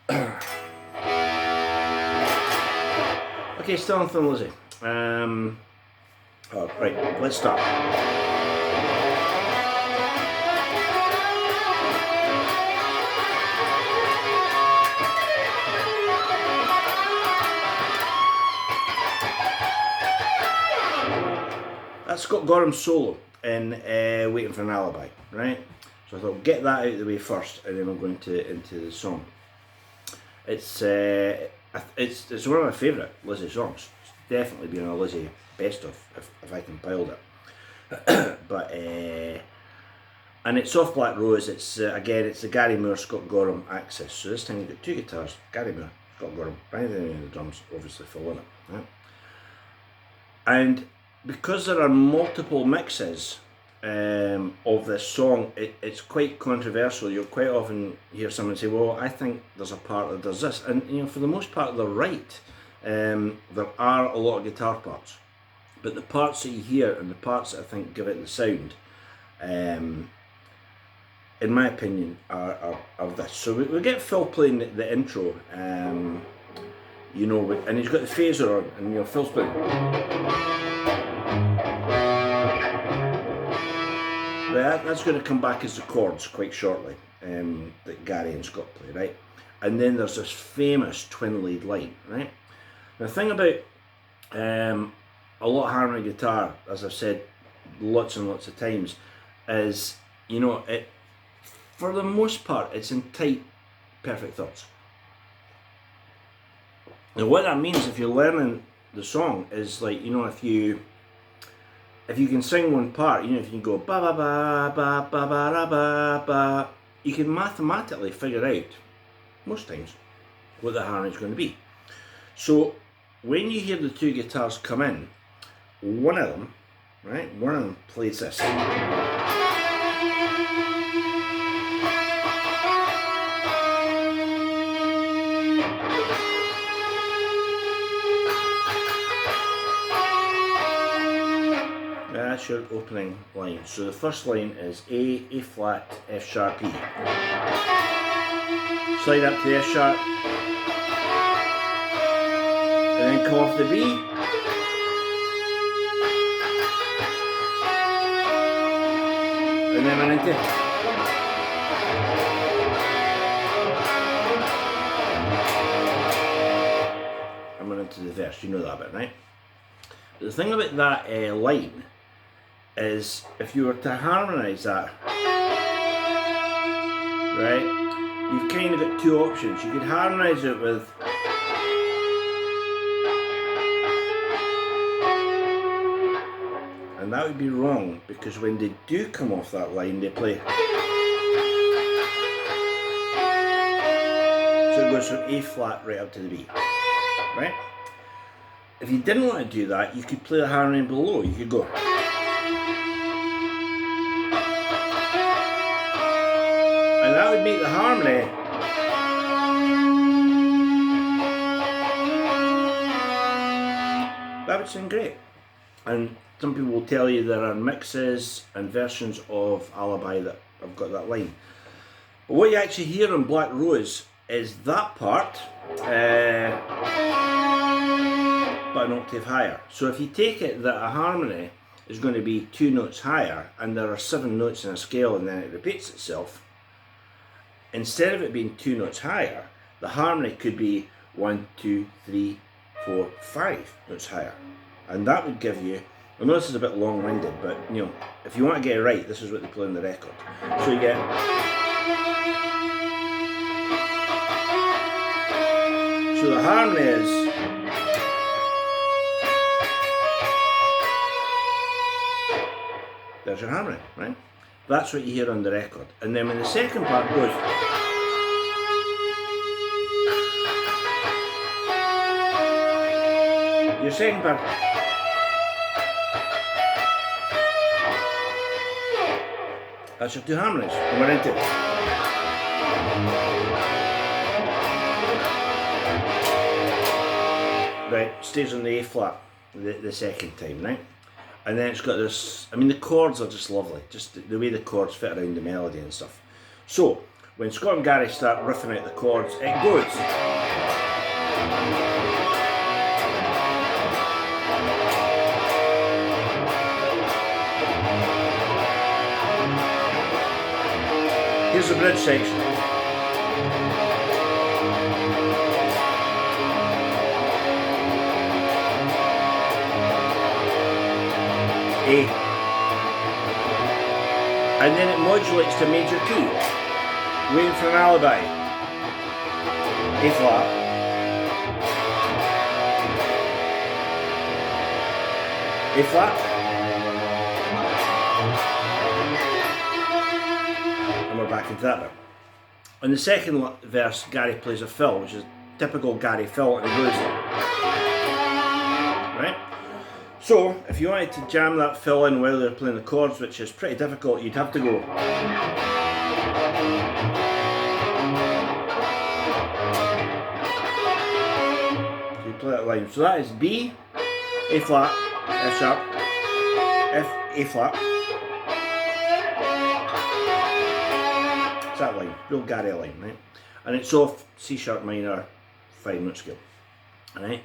Okay, still on Thin Lizzy. Right, let's start. That's got Gorham's solo in Waiting for an Alibi, right? So I thought, get that out of the way first, and then we'll go into the song. It's one of my favourite Lizzy songs. It's definitely been a Lizzy best of if I compiled it. But and it's off Black Rose. It's again, it's the Gary Moore Scott Gorham axis. So this time you've got two guitars, Gary Moore, Scott Gorham, Brian and the drums, obviously fill in it. Right? And because there are multiple mixes of this song, it's quite controversial. You'll quite often hear someone say, well, I think there's a part that does this, and you know, for the most part they're right. There are a lot of guitar parts, but the parts that you hear and the parts that I think give it the sound, in my opinion, are this. So we get Phil playing the intro, you know, and he's got the phaser on, and you know, Phil's playing. That's going to come back as the chords quite shortly, that Gary and Scott play, right? And then there's this famous twin lead line, right? Now, the thing about a lot of harmony guitar, as I've said lots and lots of times, is, you know, it, for the most part, it's in tight, perfect thirds. Now, what that means, if you're learning the song, is like, you know, if you can sing one part, you know, if you can go ba ba ba ba ba ba ba ba, you can mathematically figure out, most times, what the harmony is going to be. So when you hear the two guitars come in, one of them, right, one of them plays this. That's your opening line. So the first line is A, A flat, F sharp, E. Slide up to the F sharp, and then come off the B. And then run into. And run into the verse, you know that bit, right? But the thing about that line is, if you were to harmonise that, right, you've kind of got two options. You could harmonise it with and that would be wrong, because when they do come off that line, they play. So it goes from A flat right up to the B, right? If you didn't want to do that, you could play the harmony below. You could go. And that would make the harmony that would sound great. And some people will tell you there are mixes and versions of Alibi that have got that line. But what you actually hear on Black Rose is that part, but an octave higher. So if you take it that a harmony is going to be 2 notes higher, and there are 7 notes in a scale and then it repeats itself, instead of it being 2 notes higher, the harmony could be 1, 2, 3, 4, 5 notes higher. And that would give you, I know this is a bit long-winded, but you know, if you want to get it right, this is what they play on the record. So you get, so the harmony is, there's your harmony, right? That's what you hear on the record. And then when the second part goes, your second part, that's your 2 harmonies, and we're into it. Right, stays on the A flat the second time, right? And then it's got this, I mean, the chords are just lovely, just the way the chords fit around the melody and stuff. So when Scott and Gary start riffing out the chords, it goes. Here's the bridge section. A. And then it modulates to major key. Waiting for an alibi. A flat. A flat. And we're back into that bit. On the second verse, Gary plays a fill, which is typical Gary fill, and it goes. Right? So, if you wanted to jam that fill in while they're playing the chords, which is pretty difficult, you'd have to go. So you play that line. So that is B, A flat, F sharp, F, A flat. It's that line, real Gary line, right? And it's off C sharp minor 5-note scale, right?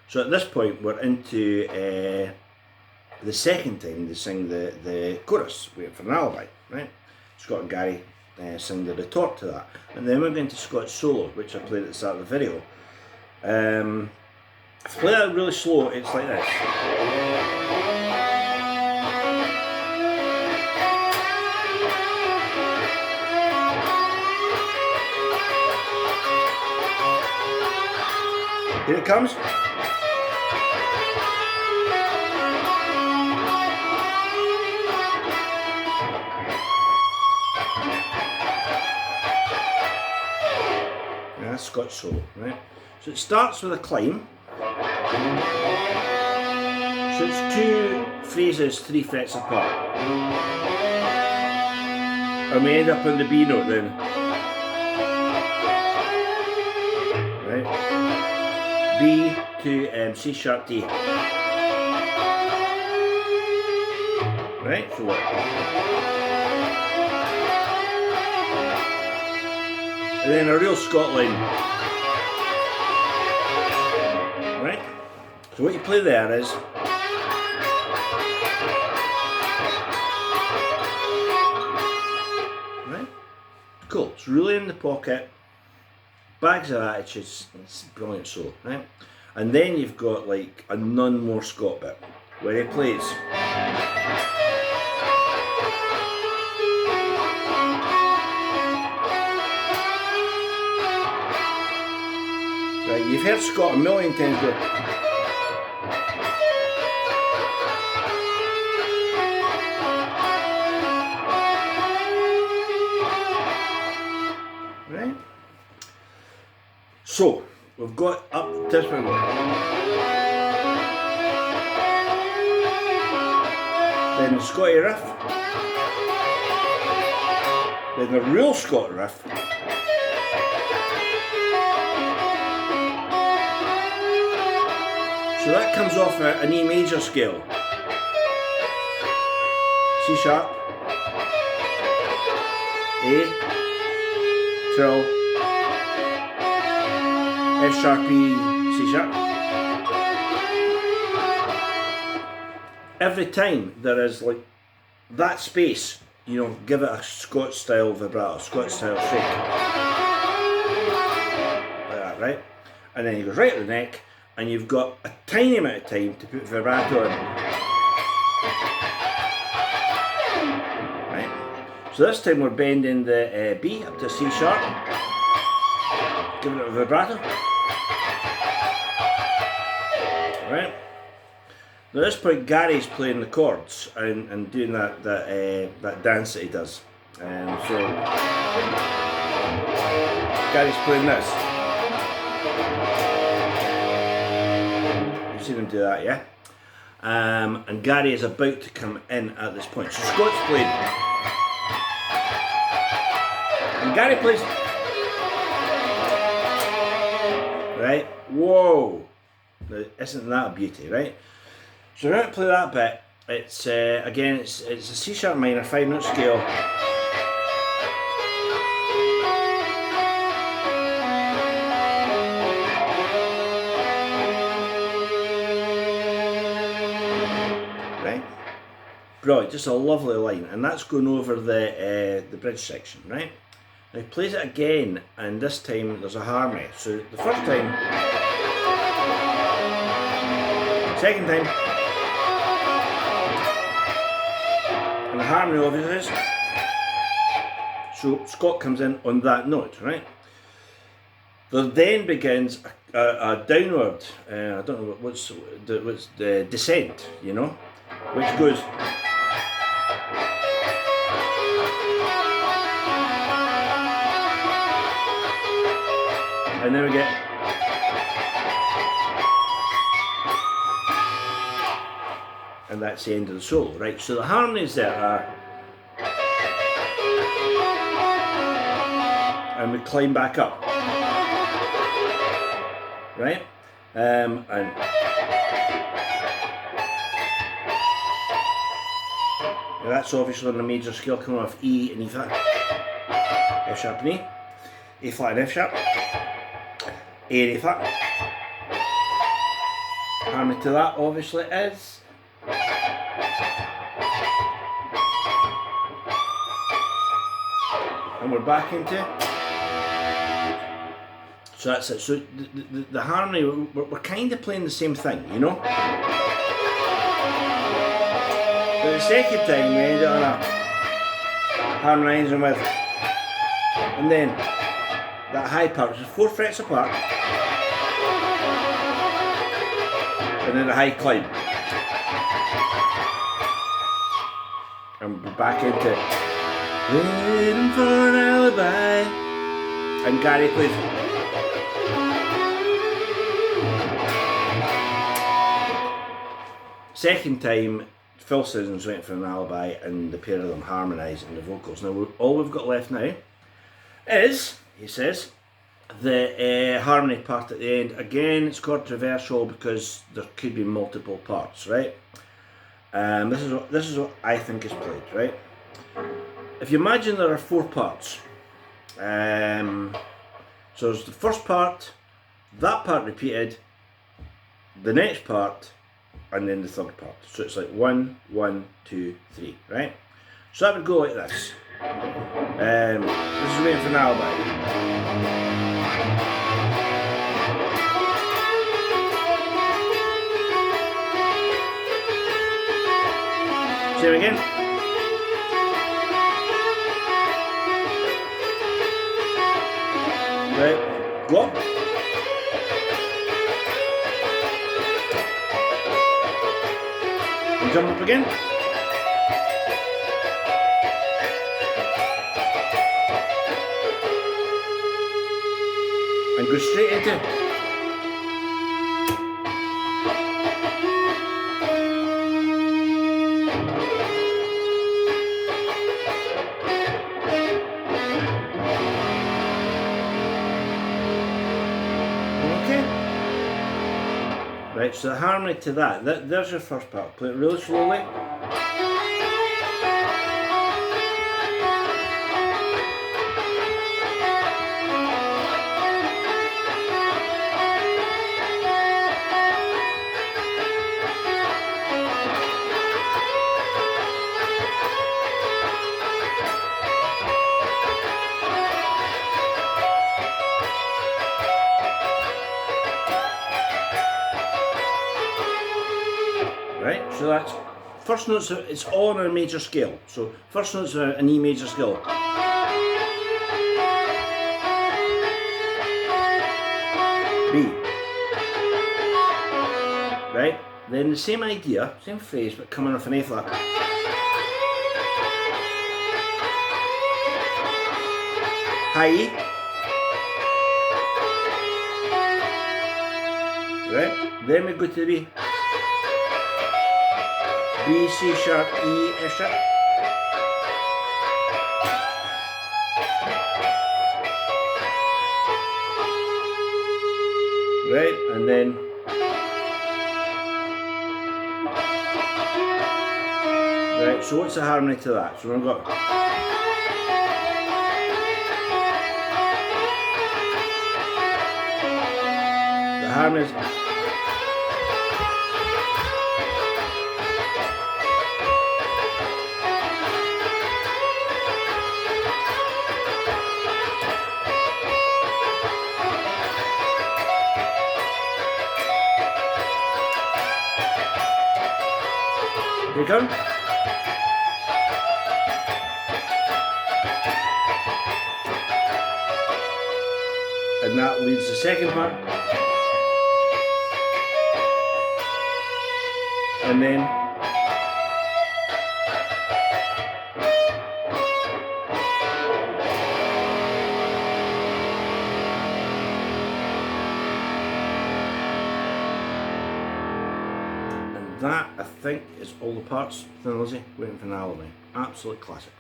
So at this point we're into the second time they sing the chorus, Waiting for an Alibi, right? Scott and Gary sing the retort to that. And then we're going to Scott's solo, which I played at the start of the video. If I play that really slow, it's like this. Here it comes. That's Scott's solo, right? So it starts with a climb. So it's 2 phrases 3 frets apart. And we end up on the B note then. Right? B to C sharp D. Right? So what? And then a real Scott line. Right? So what you play there is right? Cool. It's really in the pocket. Bags of attitudes. It's brilliant solo, right? And then you've got like a none more Scott bit where he plays. Right, you've heard Scott a million times go. Right? So, we've got up this one. Then the Scotty riff. Then the real Scott riff. So that comes off an E major scale. C sharp, A, trill, F sharp E, C sharp. Every time there is like that space, you know, give it a Scott style vibrato, Scott style shake. Like that, right? And then he goes right at the neck. And you've got a tiny amount of time to put vibrato in. Right? So this time we're bending the B up to C sharp, giving it a vibrato. Right? Now at this point Gary's playing the chords and doing that dance that he does. So Gary's playing this. Seen him do that, yeah? And Gary is about to come in at this point. So Scott's played. And Gary plays. Right? Whoa! Now, isn't that a beauty, right? So we're going to play that bit. It's again, it's a C sharp minor 5-note scale. Brilliant, just a lovely line, and that's going over the bridge section, right? Now he plays it again, and this time there's a harmony. So the first time, second time, and the harmony obviously is. So Scott comes in on that note, right? There then begins a downward, I don't know what's the descent, you know, which goes. And then we get. And that's the end of the solo, right? So the harmonies there are. And we climb back up. Right? And that's obviously on a major scale coming off E and E flat, F sharp and E, A flat and F sharp, A and A flat. Harmony to that obviously is. And we're back into. So that's it. So the harmony, we're kind of playing the same thing, you know? But the second time we end it on a harmonising with, and then that high part, which is 4 frets apart, and then the high climb. And we're back into waiting for an alibi. And Gary plays. Second time, Phil Sissons went for an alibi, and the pair of them harmonising the vocals. Now, all we've got left now is, he says, the harmony part at the end. Again, it's controversial because there could be multiple parts, right? This is what I think is played, right? If you imagine there are 4 parts, so there's the first part, that part repeated, the next part, and then the third part. So it's like 1, 1, 2, 3, right? So that would go like this. This is waiting for an alibi. Same again. Right, go up. And jump up again. And go straight into. Right, so the harmony to that, there's your first part. Play it really slowly. Right, so that's first notes. It's all on a major scale. So first notes are an E major scale. B. Right, then the same idea, same phrase, but coming off an A flat. High E. Right, then we go to the B. B, C sharp, E, F sharp. Right, and then right, so what's the harmony to that? So we've got the harmony is Take turn. And that leads the second part. And then that, I think, is all the parts within Lizzy, waiting for an alibi. Absolute classic.